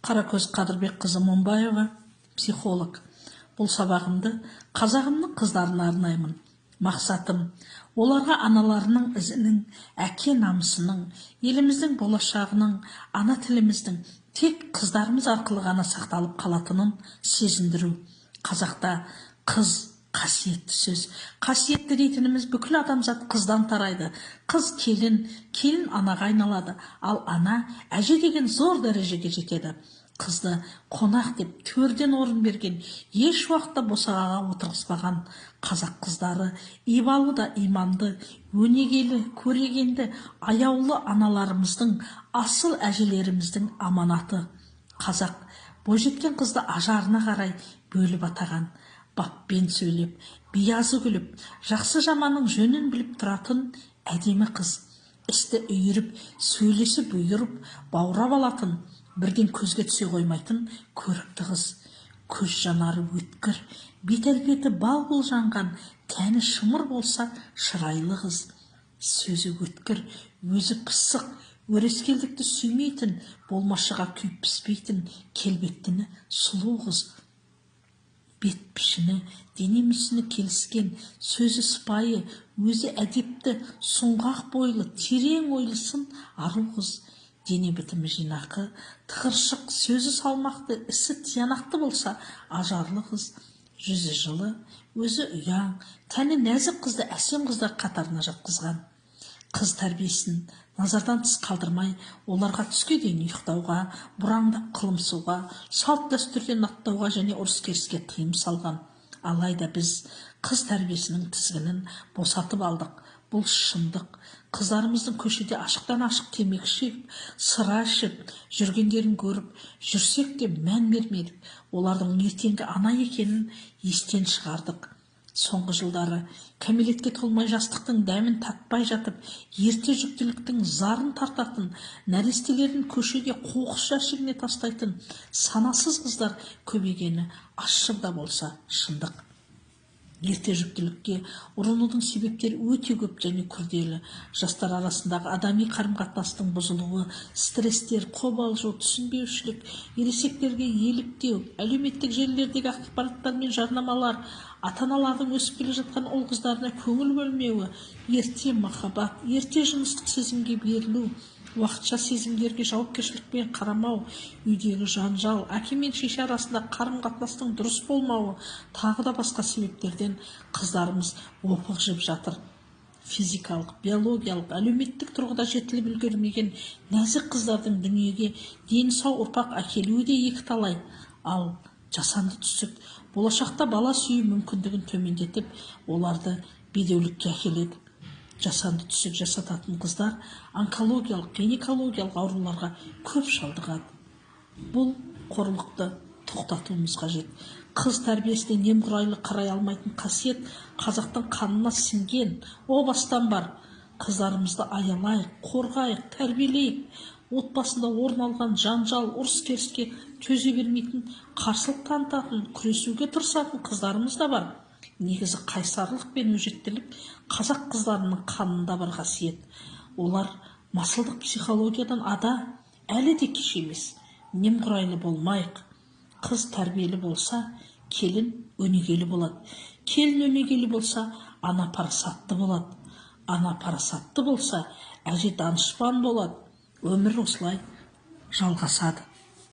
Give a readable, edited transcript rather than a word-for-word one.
Қаракөз Қадырбек қызы Момбаева, психолог. Бұл сабағымды қазағымның қыздарына арнаймын. Мақсатым оларға аналарының ізінің, әке намысының, еліміздің болашағының, ана тіліміздің тек қыздарымыз арқылы ғана сақталып қалатынын сезіндіру. Қазақта қыз қасиетті сөз. Қасиетті дейтініміз бүкіл адамзат қыздан тарайды. Қыз келін анаға айналады, ал ана әже деген зор дәрежеге жетеді. Қызды қонақ деп төрден орын берген, еш уақытта босағаға отырғызбаған қазақ қыздары ибалы да иманды, өнегелі, көрегенді, аяулы аналарымыздың, асыл әжелеріміздің аманаты. Қазақ бойжеткен қызды ажарына қарай бөліп атаған, баппен сөйлеп, биязы күліп, жақсы жаманның жөнін біліп тұратын әдемі қыз. Істі үйіріп, сөйлесі бұйырып, баурап алатын, бірден көзге түсе қоймайтын көрікті қыз. Көз жанары өткір, бет әлпеті бал жанған, тәні шымыр болса шырайлы қыз. Сөзі өткір, өзі пысық, өрескелдікті сүймейтін, болмашыға күйіп піспейтін, келбеттіні сұлу қыз. Бет пішіні, дене мүсіні келіскен, сөзі сыпайы, өзі әдепті, сұңғақ бойлы, терең ойлысын ару қыз. Дене бітімі жинақы, тығыршық, сөзі салмақты, ісі тиянақты болса ажарлы қыз. Жүзі жылы, өзі ұяң, тәні нәзік қызды әсем қыздар қатарына жатқызған. Қыз тәрбиесін назардан тыс қалдырмай, оларға түске дейін ұйықтауға, бұраңдап қылымсуға, салт дәстүрден аттауға және ұрыс-керіске тыйым салған. Алайда біз қыз тәрбиесінің тізгінін босатып алдық. Бұл шындық. Қыздарымыздың көшеде ашықтан ашық темекі шегіп, сыра ішіп жүргендерін көріп, жүрсек те мән бермедік. Олардың ертеңгі ана екенін естен шығардық. Соңғы жылдары кәмелетке толмай жастықтың дәмін татпай жатып, ерте жүктіліктің зарын тартатын, нәрестелерін көшеде қоқыс жәшігіне тастайтын санасыз қыздар көбейгені ащы да болса шындық. Ерте жүктілікке ұрынудың себептері өте көп және күрделі. Жастар арасындағы адами қарым-қатынастың бұзылуы, стресстер, қобалжу, түсінбеушілік, ересектерге еліктеу, әлеуметтік желілердегі ақпараттар мен жарнамалар, ата-аналардың өсіп келе жатқан ұл қыздарына көңіл бөлмеуі, ерте махаббат, ерте жыныстық сезімге берілу, уақытша сезімдерге жауапкершілікпен қарамау, үйдегі жанжал, әке мен шеше арасында қарым-қатынастың дұрыс болмауы, тағы да басқа себептерден қыздарымыз опық жеп жатыр. Физикалық, биологиялық, әлеуметтік тұрғыда жетіліп үлгермеген нәзік қыздардың дүниеге дені сау ұрпақ әкелуі де екіталай. Ал жасанды түсік болашақта бала сүю мүмкіндігін төмендетіп, оларды бедеулікке әкеледі. Жасанды түсік жасататын қыздар онкологиялық, гинекологиялық ауруларға көп шалдығады. Бұл қорлықты тоқтатуымыз қажет. Қыз тәрбиесіне немқұрайлы қарай алмайтын қасиет қазақтың қанына сіңген, о бастан бар. Қыздарымызды аялайық, қорғайық, тәрбиелейік. Отбасында орын алған жанжал, ұрыс-керіске төзе бермейтін, қарсылық танытатын, күресуге тырысатын қыздарымыз да бар. Негізі қайсарлық пен өжеттілік қазақ қыздарының қанында бар қасиет. Олар масылдық психологиядан ада, әлі де кеш емес. Немқұрайлы болмайық. Қыз тәрбиелі болса, келін өнегелі болады. Келін өнегелі болса, ана парасатты болады. Ана парасатты болса, әже данышпан болады. Өмір осылай жалғасады.